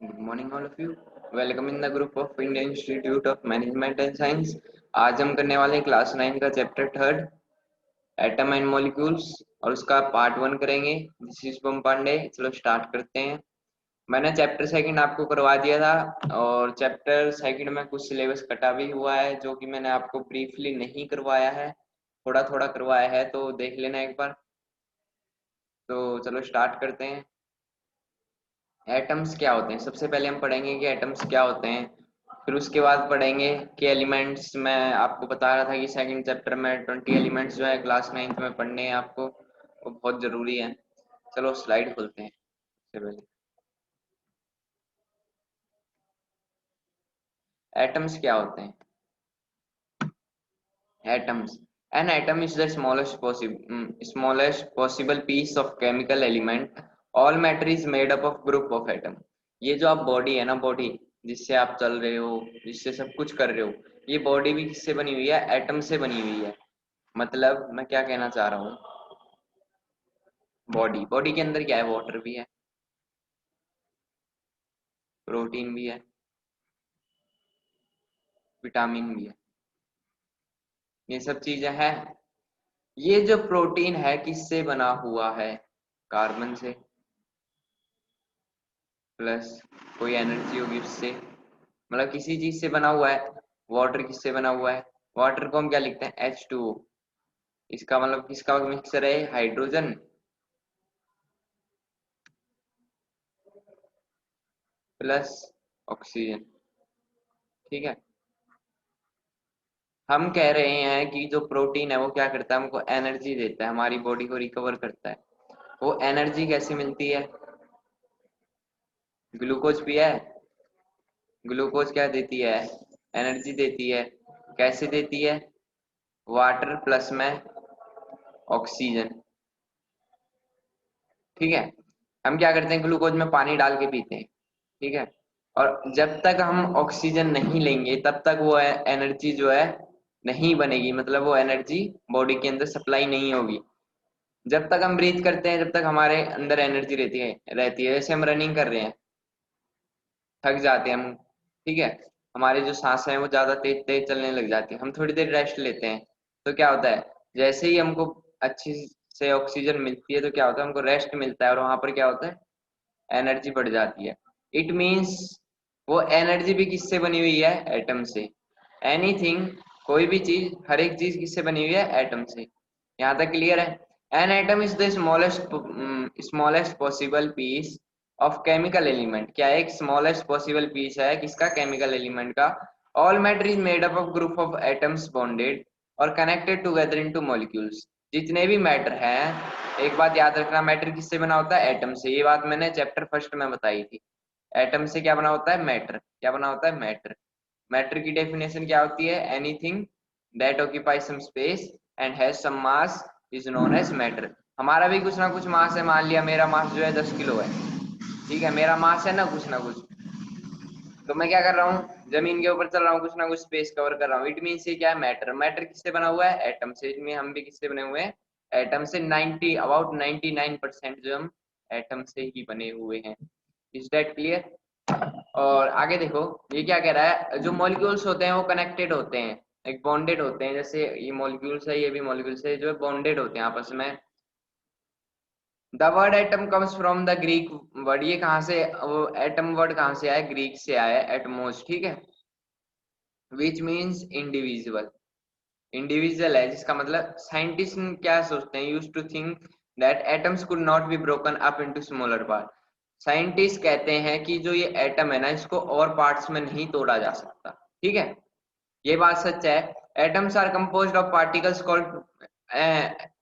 Good morning, all of you. Welcome in the group of Indian Institute of Management and Science. आज हम करने वाले हैं class 9 का chapter third atom and molecules और उसका पार्ट 1 करेंगे। दिस इज बम पांडे। चलो स्टार्ट करते हैं। मैंने चैप्टर सेकंड आपको करवा दिया था और चैप्टर सेकंड में कुछ सिलेबस कटा भी हुआ है जो कि मैंने आपको ब्रीफली नहीं करवाया है, थोड़ा थोड़ा करवाया है, तो देख लेना एक बार। तो चलो स्टार्ट करते हैं। एटम्स क्या होते हैं, सबसे पहले हम पढ़ेंगे कि एटम्स क्या होते हैं। फिर उसके बाद पढ़ेंगे कि एलिमेंट्स। मैं आपको बता रहा था कि सेकंड चैप्टर में 20 एलिमेंट्स जो है क्लास 9th में पढ़ने हैं आपको, वो बहुत जरूरी है। चलो स्लाइड खोलते हैं सबसे पहले। एटम्स क्या होते हैं? Atoms, an atom is the smallest possible piece of chemical element. All matter is made up of group of atom. ये जो आप बॉडी है ना, बॉडी जिससे आप चल रहे हो, जिससे सब कुछ कर रहे हो, ये बॉडी भी किससे बनी हुई है? एटम से बनी हुई है। मतलब मैं क्या कहना चाह रहा हूँ, बॉडी बॉडी के अंदर क्या है? वाटर भी है, प्रोटीन भी है, विटामिन भी है, ये सब चीजें हैं। ये जो प्रोटीन है किससे बना हुआ है? कार्बन से, प्लस कोई एनर्जी होगी उससे, मतलब किसी चीज से बना हुआ है। वाटर किससे बना हुआ है? वाटर को हम क्या लिखते हैं? H2O। इसका मतलब किसका मिक्सचर है? Hydrogen plus oxygen. ठीक है। हम कह रहे हैं कि जो प्रोटीन है वो क्या करता है? हमको एनर्जी देता है, हमारी बॉडी को रिकवर करता है। वो एनर्जी कैसे मिलती है? ग्लूकोज पिया है? ग्लूकोज क्या देती है? एनर्जी देती है। कैसे देती है? वाटर प्लस में ऑक्सीजन। ठीक है। हम क्या करते हैं? ग्लूकोज में पानी डाल के पीते हैं। ठीक है। और जब तक हम ऑक्सीजन नहीं लेंगे तब तक वो एनर्जी जो है नहीं बनेगी, मतलब वो एनर्जी बॉडी के अंदर सप्लाई नहीं होगी। जब तक हम ब्रीथ करते हैं जब तक हमारे अंदर एनर्जी रहती है। जैसे हम रनिंग कर रहे हैं, थक जाते हैं हम। ठीक है। हमारी जो सांसें हैं वो ज्यादा तेज तेज चलने लग जाती है, हम थोड़ी देर रेस्ट लेते हैं। तो क्या होता है? जैसे ही हमको अच्छी से ऑक्सीजन मिलती है तो क्या होता है? हमको रेस्ट मिलता है और वहां पर क्या होता है? एनर्जी बढ़ जाती है। इट मीन्स वो एनर्जी भी किससे बनी हुई है? एटम से। एनीथिंग, कोई भी चीज, हर एक चीज किससे बनी हुई है? एटम से। यहाँ तक क्लियर है? An atom is the smallest possible piece of chemical element. क्या एक स्मॉलेस्ट पॉसिबल पीस है किसका? केमिकल एलिमेंट का। All matter is made up of group of atoms bonded और कनेक्टेड टुगेदर इनटू मॉलिक्यूल्स। जितने भी मैटर हैं, एक बात याद रखना, मैटर किससे बना होता है? एटम से। ये बात मैंने चैप्टर फर्स्ट में बताई थी। एटम से क्या बना होता है? मैटर। क्या बना होता है? मैटर। मैटर की डेफिनेशन क्या होती है? Anything that occupy some space and has some mass is known as matter. हमारा भी कुछ ना कुछ मास है। मान लिया मेरा मास जो है 10 किलो है। ठीक है, मेरा मास है ना कुछ ना कुछ। तो मैं क्या कर रहा हूँ? जमीन के ऊपर चल रहा हूँ, कुछ ना कुछ स्पेस कवर कर रहा हूँ। इट मीन ये क्या है? मैटर। मैटर किससे बना हुआ है? एटम से। इसमें हम भी किससे बने हुए हैं? एटम से। 90 अबाउट 99% जो हम एटम से ही बने हुए हैं। Is that clear? और आगे देखो, ये क्या कह रहा है? जो मॉलिक्यूल्स होते हैं वो कनेक्टेड होते हैं, एक बॉन्डेड होते हैं। जैसे ये मॉलिक्यूल्स है, ये भी मॉलिक्यूल्स है, जो बॉन्डेड होते हैं आपस में। The word atom comes from the Greek word. ये कहाँ से, वो एटम वर्ड कहाँ से आया? ग्रीक से आया, एटमोस। ठीक है। Which means individual. इंडिविजुअल है, जिसका मतलब साइंटिस्ट क्या सोचते हैं? Use to think that atoms could not be broken up into smaller part. Scientist कहते हैं कि जो ये एटम है ना, इसको और पार्ट्स में नहीं तोड़ा जा सकता। ठीक है, ये बात सच है। Atoms are composed of particles called.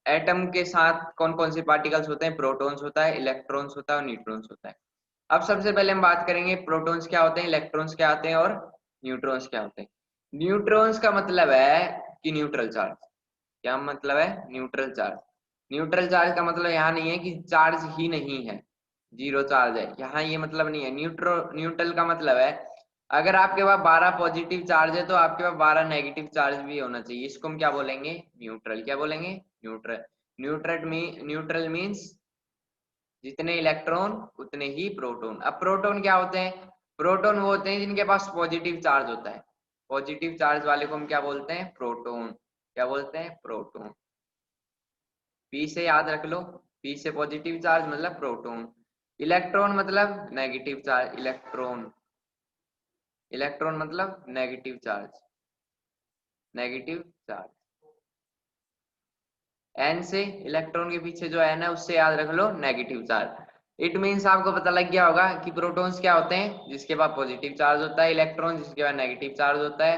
Atom के साथ कौन कौन से पार्टिकल्स होते हैं? प्रोटॉन्स होता है, इलेक्ट्रॉन्स होता है और न्यूट्रॉन्स होता है। अब सबसे पहले हम बात करेंगे प्रोटॉन्स क्या होते हैं, इलेक्ट्रॉन्स क्या होते हैं और न्यूट्रॉन्स क्या होते हैं। न्यूट्रॉन्स का मतलब है कि न्यूट्रल चार्ज। क्या मतलब है? Neutral charge. न्यूट्रल चार्ज का मतलब यहाँ नहीं है कि चार्ज ही नहीं है, जीरो चार्ज है यहाँ, ये मतलब नहीं है। न्यूट्रल का मतलब है अगर आपके पास 12 पॉजिटिव चार्ज है तो आपके पास 12 नेगेटिव चार्ज भी होना चाहिए। इसको हम क्या बोलेंगे? न्यूट्रल। क्या बोलेंगे? न्यूट्रल। न्यूट्रल मीन्स जितने इलेक्ट्रॉन उतने ही प्रोटॉन। अब प्रोटॉन क्या होते हैं? प्रोटॉन वो होते हैं जिनके पास पॉजिटिव चार्ज होता है, पॉजिटिव चार्ज वाले को हम क्या बोलते हैं, प्रोटॉन। क्या बोलते हैं, प्रोटॉन। पी से याद रख लो, पी से पॉजिटिव चार्ज मतलब प्रोटॉन, इलेक्ट्रॉन मतलब नेगेटिव चार्ज, इलेक्ट्रॉन, इलेक्ट्रॉन मतलब negative charge, negative charge. N से, इलेक्ट्रॉन के पीछे जो एन है उससे याद रख लो नेगेटिव चार्ज। इट मीन्स आपको पता लग गया होगा कि प्रोटॉन्स क्या होते हैं, जिसके पास पॉजिटिव चार्ज होता है, इलेक्ट्रॉन जिसके पास नेगेटिव चार्ज होता है,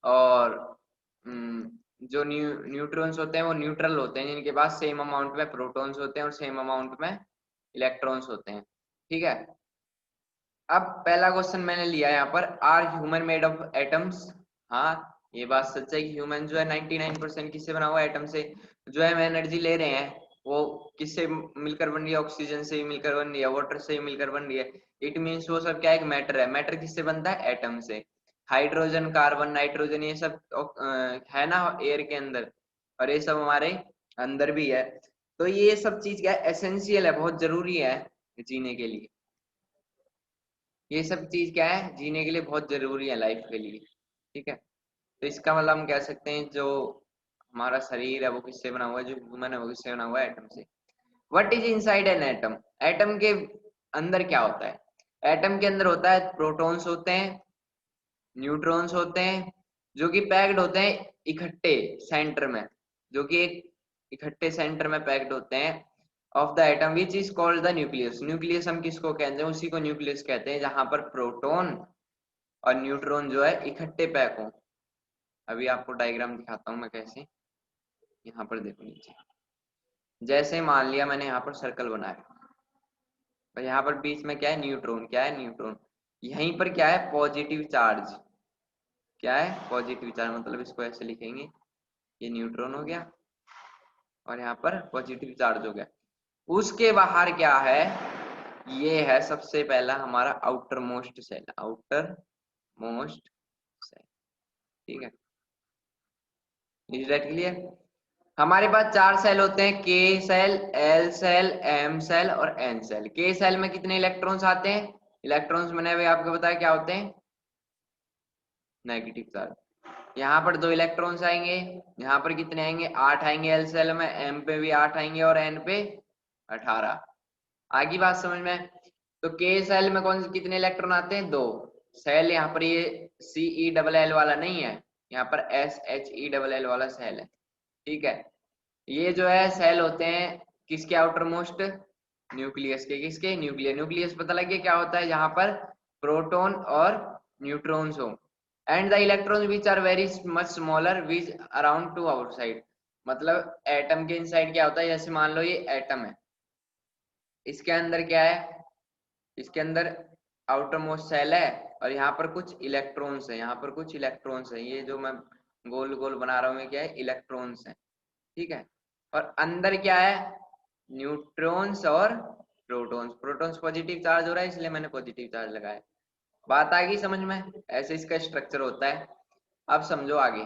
और जो न्यूट्रॉन्स होते हैं वो न्यूट्रल होते हैं, जिनके पास सेम अमाउंट में प्रोटॉन्स होते हैं और सेम अमाउंट में इलेक्ट्रॉन्स होते हैं। ठीक है, अब पहला क्वेश्चन मैंने लिया यहाँ पर, are human made of atoms. हाँ, ये बात सच है कि ह्यूमन जो है 99% किससे बना हुआ है, एटम से। जो है हम एनर्जी ले रहे हैं वो किससे मिलकर बन रही है, ऑक्सीजन से ही मिलकर बन रही है, वाटर से ही मिलकर बन रही है। इट मीन्स वो सब क्या, एक मैटर है। मैटर किससे बनता है, एटम से। हाइड्रोजन, कार्बन, नाइट्रोजन, ये सब है ना एयर के अंदर, और ये सब हमारे अंदर भी है। तो ये सब चीज क्या है, एसेंशियल है, बहुत जरूरी है जीने के लिए। ये सब चीज क्या है, जीने के लिए बहुत जरूरी है लाइफ के लिए। ठीक है, तो इसका मतलब हम कह सकते हैं जो हमारा शरीर है वो किससे बना हुआ है, जो ह्यूमन है वो किससे बना हुआ है, एटम से। What is inside an atom, atom के अंदर क्या होता है। एटम के अंदर होता है, प्रोटॉन्स होते हैं, न्यूट्रॉन्स होते हैं, जो कि पैक्ड होते हैं इकट्ठे सेंटर में, जो कि एक इकट्ठे सेंटर में पैक्ड होते हैं of the atom which is called the nucleus. Nucleus हम किसको कहते हैं, उसी को न्यूक्लियस कहते हैं जहां पर प्रोटॉन और न्यूट्रॉन जो है इकट्ठे पैक हो। अभी आपको डायग्राम दिखाता हूँ मैं कैसे। यहाँ पर देखो नीचे, जैसे मान लिया मैंने यहाँ पर सर्कल बनाया, और यहाँ पर बीच में क्या है, न्यूट्रॉन। क्या है, न्यूट्रॉन। यहीं पर क्या है, पॉजिटिव चार्ज। क्या है, पॉजिटिव चार्ज, मतलब इसको ऐसे लिखेंगे, ये न्यूट्रॉन हो गया और यहाँ पर पॉजिटिव चार्ज हो गया। उसके बाहर क्या है, ये है सबसे पहला हमारा outermost shell, outermost shell. ठीक है, इज दैट क्लियर। हमारे पास चार सेल होते हैं, K shell, L shell, M shell और एन सेल। के सेल में कितने इलेक्ट्रॉन्स आते हैं, इलेक्ट्रॉन्स मैंने अभी आपको बताया क्या होते हैं, नेगेटिव चार्ज। यहाँ पर दो इलेक्ट्रॉन्स आएंगे, यहाँ पर कितने आएंगे, 8 आएंगे एल सेल में, एम पे भी 8 आएंगे और एन पे 18। आगे बात समझ में। तो के सेल में कौन से कितने इलेक्ट्रॉन आते हैं, दो। सेल यहाँ पर ये सी ई डबल एल वाला नहीं है, यहाँ पर S H E double L वाला सेल है। ठीक है, ये जो है सेल होते हैं किसके, आउटर मोस्ट, न्यूक्लियस के। किसके, न्यूक्लियस। न्यूक्लियस पता लगे क्या होता है, जहां पर प्रोटॉन और न्यूट्रॉन्स हो, and the electrons which are very much smaller which around to outside. मतलब एटम के इनसाइड क्या होता है, जैसे मान लो ये एटम है, इसके अंदर क्या है, इसके अंदर आउटर मोस्ट सेल है, और यहाँ पर कुछ इलेक्ट्रॉन्स है, यहाँ पर कुछ इलेक्ट्रॉन्स है, ये जो मैं गोल गोल बना रहा हूँ ये क्या है, इलेक्ट्रॉन्स है। ठीक है, और अंदर क्या है, न्यूट्रॉन्स और प्रोटॉन्स। प्रोटॉन्स पॉजिटिव चार्ज हो रहा है इसलिए मैंने पॉजिटिव चार्ज लगाया। बात आ गई समझ में, ऐसे इसका स्ट्रक्चर होता है। अब समझो आगे,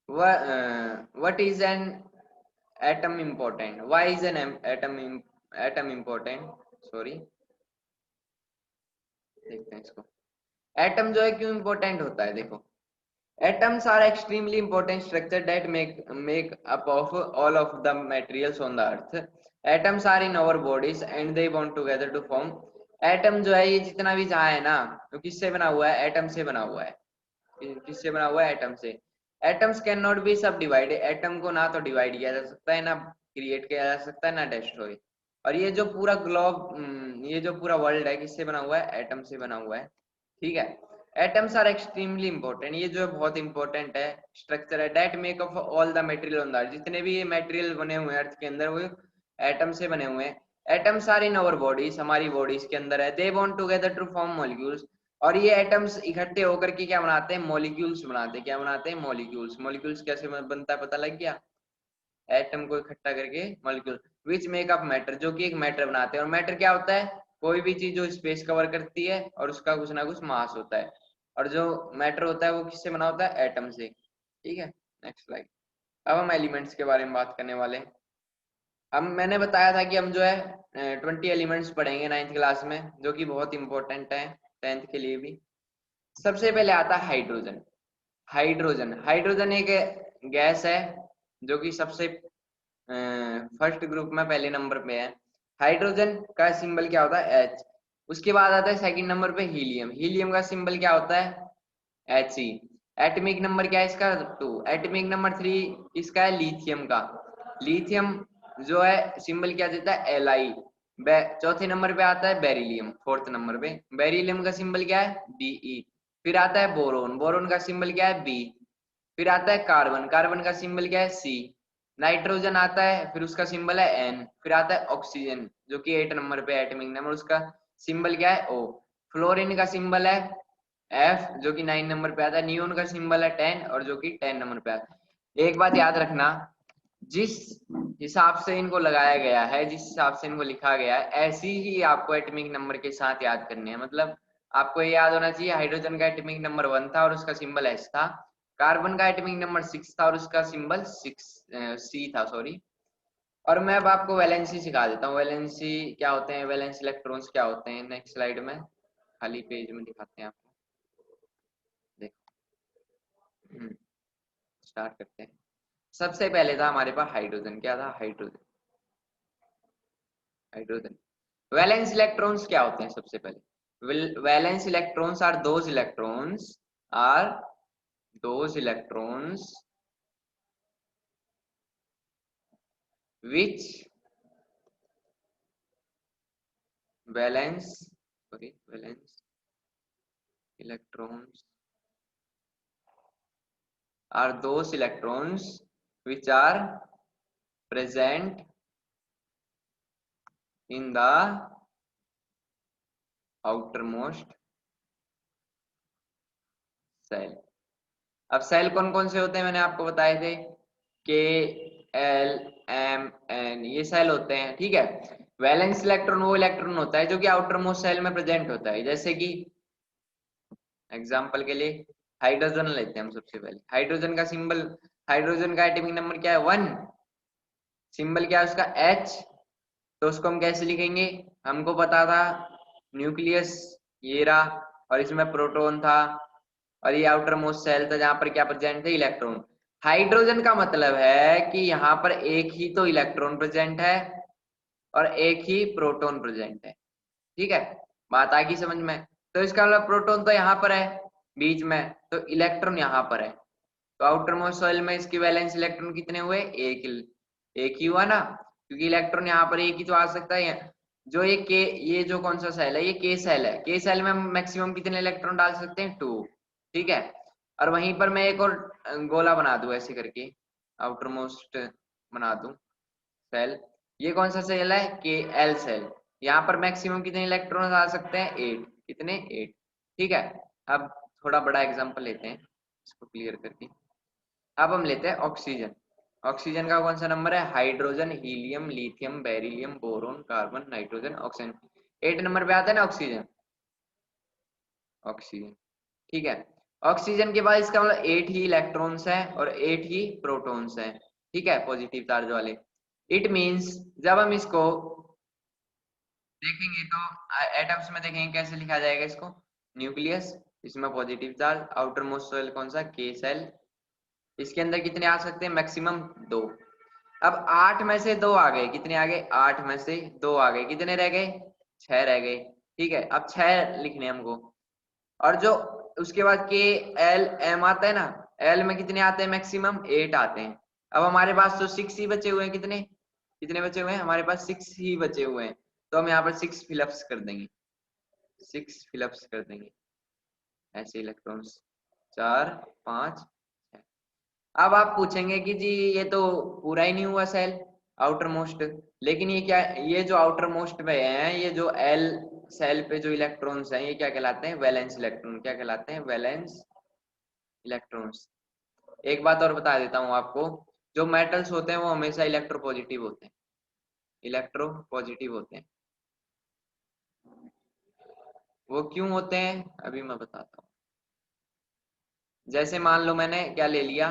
what is an atom important, why is an atom important, sorry, देखते हैं इसको। एटम जो है क्यों इम्पोर्टेंट होता है, देखो, atoms are extremely important structure that make up of all of the materials on the earth. Atoms are in our bodies and they bond together to form. Atom जो है ये जितना भी जहाँ है ना, तो किससे बना हुआ है, एटम से बना हुआ है। किससे बना हुआ है, एटम से। एटम्स कैन नॉट बी सब डिवाइड, एटम को ना तो डिवाइड किया जा सकता है, ना क्रिएट किया जा सकता है, ना डिस्ट्रॉय। और ये जो पूरा ग्लोब, ये जो पूरा वर्ल्ड है किससे बना हुआ है, एटम से बना हुआ है। ठीक है, एटम्स आर एक्सट्रीमली इंपॉर्टेंट, ये जो है बहुत इंपॉर्टेंट है, स्ट्रक्चर है, that make up all the material on the earth. जितने भी ये मटेरियल बने हुए हैं अर्थ के अंदर वो एटम से बने हुए हैं। Atoms are in our bodies, हमारी बॉडीज के अंदर है। They bond together to form molecules, और ये एटम्स इकट्ठे होकर के क्या बनाते हैं, मॉलिक्यूल्स बनाते हैं। क्या बनाते हैं, मॉलिक्यूल्स। मॉलिक्यूल्स कैसे बनता है पता लग गया, एटम को इकट्ठा करके molecule, which make up matter, जो कि एक मैटर बनाते हैं। और मैटर क्या होता है, कोई भी चीज जो स्पेस कवर करती है और उसका कुछ ना कुछ मास होता है। और जो मैटर होता है वो किससे बना होता है, एटम से। ठीक है, नेक्स्ट स्लाइड। अब हम एलिमेंट्स के बारे में बात करने वाले हैं। अब मैंने बताया था कि हम जो है 20 एलिमेंट्स पढ़ेंगे 9th क्लास में, जो कि बहुत इंपॉर्टेंट है 10th के लिए भी। सबसे पहले आता है हाइड्रोजन। हाइड्रोजन हाइड्रोजन एक गैस है जो कि सबसे फर्स्ट ग्रुप में पहले नंबर पे है। हाइड्रोजन का सिंबल क्या होता है? एच। उसके बाद आता है सेकंड नंबर पे हीलियम। हीलियम का सिंबल क्या होता है? H E. एटॉमिक नंबर क्या है इसका? 2। एटॉमिक नंबर 3 इसका है लिथियम का। लिथियम जो है सिंबल क्या देता है? L I. चौथे नंबर पे आता है बेरिलियम। फोर्थ नंबर पे बेरिलियम का सिंबल क्या है? Be। फिर आता है बोरोन। बोरोन का सिंबल क्या है? बी। फिर आता है कार्बन। कार्बन का सिंबल क्या है? सी। नाइट्रोजन आता है, फिर उसका सिंबल है एन। फिर आता है ऑक्सीजन जो कि 8 नंबर पे एटॉमिक नंबर, उसका सिंबल क्या है? ओ। फ्लोरीन का सिंबल है एफ जो कि 9 नंबर पे आता है। नियोन का सिंबल है 10 और जो कि 10 नंबर पे आता है। एक बात याद रखना, जिस हिसाब से इनको लगाया गया है, जिस हिसाब से इनको लिखा गया है, ऐसी ही आपको एटॉमिक नंबर के साथ याद करने हैं। मतलब आपको ये याद होना चाहिए हाइड्रोजन का एटॉमिक नंबर 1 था और उसका सिंबल एच था। कार्बन का एटॉमिक नंबर 6 था और उसका सिंबल 6 सी था, सॉरी। और मैं अब आपको वैलेंसी सिखा देता हूँ। वैलेंसी क्या होते हैं, वैलेंस इलेक्ट्रॉन्स क्या होते हैं, नेक्स्ट स्लाइड में खाली पेज में दिखाते हैं आपको। देखो स्टार्ट करते हैं। सबसे पहले था हमारे पास हाइड्रोजन। क्या था? हाइड्रोजन। हाइड्रोजन वैलेंस इलेक्ट्रॉन्स क्या होते हैं? सबसे पहले valence electrons are those electrons which valence electrons are those electrons which are present in the outermost cell। अब सेल कौन कौन से होते हैं मैंने आपको बताए थे, के एल एम एन, ये सेल होते हैं, ठीक है। वैलेंस इलेक्ट्रॉन वो इलेक्ट्रॉन होता है जो कि आउटर मोस्ट सेल में प्रेजेंट होता है। जैसे कि एग्जांपल के लिए हाइड्रोजन लेते हैं हम। सबसे पहले हाइड्रोजन का सिंबल, हाइड्रोजन का एटॉमिक नंबर क्या है? 1। सिंबल क्या है उसका? एच। तो उसको हम कैसे लिखेंगे? हमको पता था न्यूक्लियस ये रहा और इसमें प्रोटॉन था और ये आउटर मोस्ट सेल था जहां पर क्या प्रेजेंट थे? इलेक्ट्रॉन। हाइड्रोजन का मतलब है कि यहाँ पर एक ही तो इलेक्ट्रॉन प्रेजेंट है और एक ही प्रोटॉन प्रेजेंट है, ठीक है। बात आ गई समझ में? तो इसका मतलब प्रोटॉन तो यहाँ पर है बीच में, तो इलेक्ट्रॉन यहाँ पर है। तो आउटर मोस्ट सेल में इसकी वैलेंस इलेक्ट्रॉन कितने हुए? एक ही हुआ ना, क्योंकि इलेक्ट्रॉन यहाँ पर एक ही तो आ सकता है। जो ये जो कौन सा सेल है? ये के सेल है। के सेल में मैक्सिमम कितने इलेक्ट्रॉन डाल सकते हैं? 2, ठीक है। और वहीं पर मैं एक और गोला बना दूं ऐसे करके, आउटर मोस्ट बना दूं सेल। ये कौन सा सेल है? के एल सेल। यहाँ पर मैक्सिमम कितने इलेक्ट्रॉन आ सकते हैं? 8। कितने? 8, ठीक है। अब थोड़ा बड़ा एग्जांपल लेते हैं इसको क्लियर करके। अब हम लेते हैं ऑक्सीजन। ऑक्सीजन का कौन सा नंबर है? Hydrogen, helium, lithium, beryllium, boron, carbon, nitrogen, oxygen. 8 number पे आता है ना ऑक्सीजन। ऑक्सीजन, ठीक है। ऑक्सीजन के बाद इसका मतलब 8 ही इलेक्ट्रॉन्स हैं और 8 ही प्रोटॉन्स हैं, ठीक है, पॉजिटिव चार्ज वाले। इट मींस जब हम इसको देखेंगे तो एटम्स में देखेंगे कैसे लिखा जाएगा इसको। न्यूक्लियस, इसमें positive charge, outermost shell कौन सा? के सेल। इसके अंदर कितने आ सकते हैं? मैक्सिमम 2। अब 8 में से 2 आ गए। कितने आ गए? 8 में से 2 आ गए। कितने रह गए? 6 रह गए, ठीक है। अब 6 लिखने हमको। और जो उसके बाद के एल एम आता है ना, एल में कितने आते हैं? मैक्सिमम 8 आते हैं। अब हमारे पास तो 6 ही बचे हुए हैं। कितने कितने बचे हुए हैं? हमारे पास 6 ही बचे हुए हैं। तो हम यहाँ पर 6 फिलअप्स कर देंगे। 6 फिलअप्स कर देंगे ऐसे इलेक्ट्रॉन्स, 4 5 6। अब आप पूछेंगे कि जी ये तो पूरा ही नहीं हुआ सेल आउटर मोस्ट। लेकिन ये क्या, ये जो आउटर मोस्ट पे है, ये जो एल सेल पे जो इलेक्ट्रॉन्स हैं, ये क्या कहलाते हैं? Valence electron. क्या कहलाते हैं? Valence electrons. एक बात और बता देता हूँ आपको, जो मेटल्स होते हैं वो हमेशा इलेक्ट्रोपॉजिटिव होते हैं। इलेक्ट्रोपॉजिटिव होते हैं। वो क्यों होते हैं अभी मैं बताता हूँ। जैसे मान लो मैंने क्या ले लिया?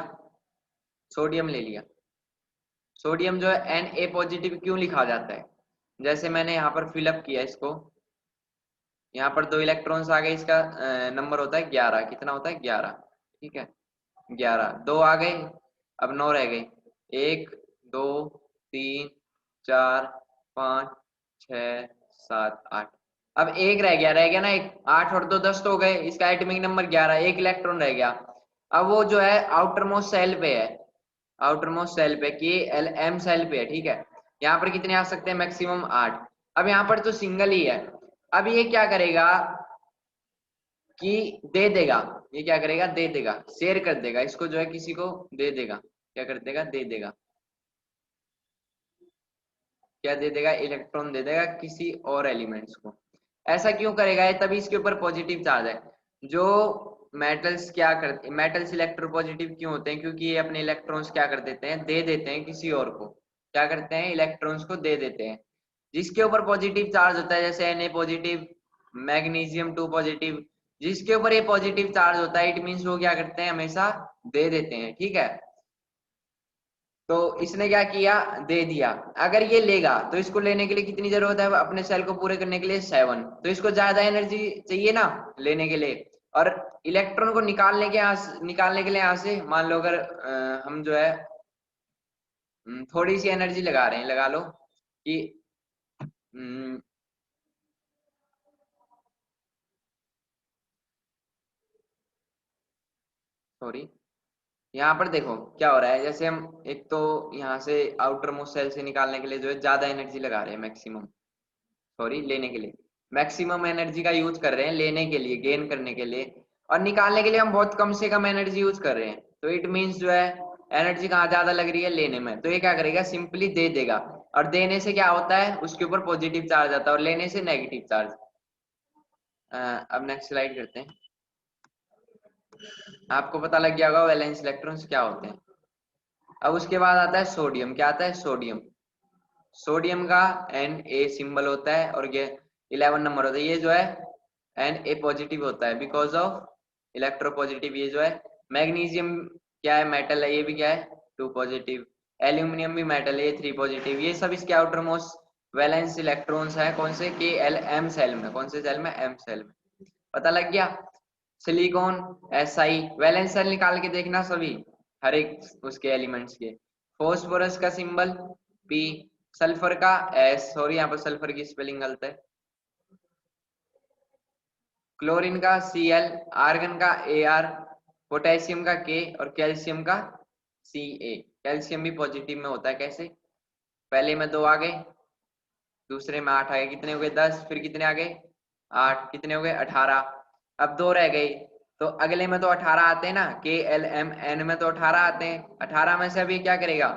सोडियम ले लिया। सोडियम जो है Na पॉजिटिव क्यों लिखा जाता है? जैसे मैंने यहाँ पर फिलअप किया इसको, यहाँ पर 2 इलेक्ट्रॉन्स आ गए, इसका नंबर होता है 11। कितना होता है? 11। ठीक है, 11, 2 आ गए, अब 9 रह गए। 1 2 3 4 5 6 7 8। अब एक रह गया ना, एक 8 और 2 10 तो हो गए, इसका एटॉमिक नंबर 11, एक इलेक्ट्रॉन रह गया। अब वो जो है आउटर मोस्ट सेल पे है, आउटर मोस्ट सेल पे कि एल एम सेल पे है। ठीक है, यहाँ पर कितने आ सकते हैं? मैक्सिमम 8। अब यहाँ पर तो सिंगल ही है। अब ये क्या करेगा कि दे देगा, ये क्या करेगा? दे देगा, शेयर कर देगा इसको, जो है किसी को दे देगा। क्या कर देगा? दे देगा। क्या दे देगा? इलेक्ट्रॉन दे देगा किसी और एलिमेंट्स को। ऐसा क्यों करेगा? ये तभी इसके ऊपर पॉजिटिव चार्ज है। जो मेटल्स क्या करते, मेटल्स इलेक्ट्रोपॉजिटिव क्यों होते हैं? क्योंकि ये अपने इलेक्ट्रॉन्स क्या कर देते हैं? दे देते हैं किसी और को। क्या करते हैं? इलेक्ट्रॉन्स को दे देते हैं। जिसके ऊपर पॉजिटिव चार्ज होता है, जैसे Na पॉजिटिव, मैग्नीशियम 2 पॉजिटिव, जिसके ऊपर ये पॉजिटिव चार्ज होता है, इट मीन्स वो क्या करते हैं? हमेशा दे देते हैं। ठीक है, तो इसने क्या किया? दे दिया। अगर ये लेगा तो इसको लेने के लिए कितनी जरूरत है? अपने सेल को पूरे करने के लिए 7। तो इसको ज्यादा एनर्जी चाहिए ना लेने के लिए। और इलेक्ट्रॉन को निकालने के लिए यहाँ से मान लो, अगर हम जो है थोड़ी सी एनर्जी लगा रहे हैं, लगा लो कि सॉरी, यहाँ पर देखो क्या हो रहा है। जैसे हम एक तो यहाँ से आउटर मोस्ट सेल से निकालने के लिए जो है ज्यादा एनर्जी लगा रहे हैं, मैक्सिमम, सॉरी लेने के लिए मैक्सिमम एनर्जी का यूज कर रहे हैं, लेने के लिए, गेन करने के लिए। और निकालने के लिए हम बहुत कम से कम एनर्जी यूज कर रहे हैं। तो इट मीन्स जो है एनर्जी कहाँ ज्यादा लग रही है? लेने में। तो ये क्या करेगा? सिंपली दे देगा। और देने से क्या होता है? उसके ऊपर पॉजिटिव चार्ज आता है, और लेने से नेगेटिव चार्ज। अब नेक्स्ट स्लाइड करते हैं। आपको पता लग गया होगा वैलेंस इलेक्ट्रॉन्स क्या होते हैं। अब उसके बाद आता है सोडियम। क्या आता है? सोडियम। सोडियम का Na सिंबल होता है, और ये 11 नंबर होता है। ये जो है Na पॉजिटिव होता है बिकॉज ऑफ इलेक्ट्रोपॉजिटिव। ये जो है मैग्नीशियम क्या है? मेटल है, ये भी क्या है? 2 पॉजिटिव। एल्यूमिनियम भी मेटल है, ये 3 पॉजिटिव। ये सब इसके आउटर मोस्ट वैलेंस इलेक्ट्रॉन्स हैं। कौन से? के एल एम सेल में। कौन से सेल में? एम सेल में। पता लग गया। सिलिकॉन Si, वैलेंस सेल निकाल के देखना सभी, हर एक उसके एलिमेंट्स के। फॉस्फोरस का सिंबल P, सल्फर का S, सॉरी यहाँ पर सल्फर की स्पेलिंग गलत है। क्लोरीन का Cl, आर्गन का Ar, पोटेशियम का K, और कैल्शियम का Ca। कैल्शियम भी पॉजिटिव में होता है। कैसे? पहले में 2 आ गए, दूसरे में 8 आ गए, कितने हो गए? 10। फिर कितने आ गए? 8। कितने हो गए? 18। अब 2 रह गए, तो अगले में तो 18 आते हैं ना, KLMN में तो 18 आते हैं। 18 में से अभी क्या करेगा?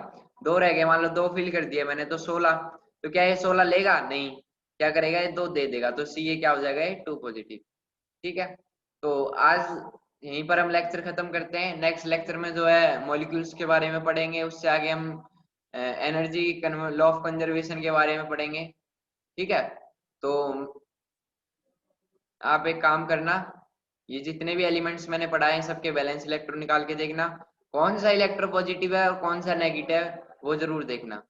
2 रह गए, मान लो 2 फिल कर दिए मैंने, तो 16। तो क्या ये 16 लेगा? नहीं। क्या करेगा? ये 2 दे देगा, तो सी ये क्या हो जाएगा? ये 2 पॉजिटिव। ठीक है, तो आज यहीं पर हम लेक्चर खत्म करते हैं। नेक्स्ट लेक्चर में जो है मॉलिक्यूल्स के बारे में पढ़ेंगे, उससे आगे हम एनर्जी लॉ ऑफ कंजर्वेशन के बारे में पढ़ेंगे। ठीक है, तो आप एक काम करना, ये जितने भी एलिमेंट्स मैंने पढ़ाए हैं सबके वैलेंस इलेक्ट्रॉन निकाल के देखना, कौन सा इलेक्ट्रो पॉजिटिव है और कौन सा नेगेटिव है, वो जरूर देखना।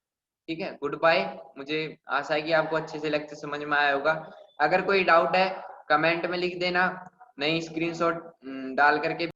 ठीक है, गुड बाय। मुझे आशा है कि आपको अच्छे से लेक्चर समझ में आया होगा। अगर कोई डाउट है कमेंट में लिख देना, नहीं स्क्रीनशॉट डाल करके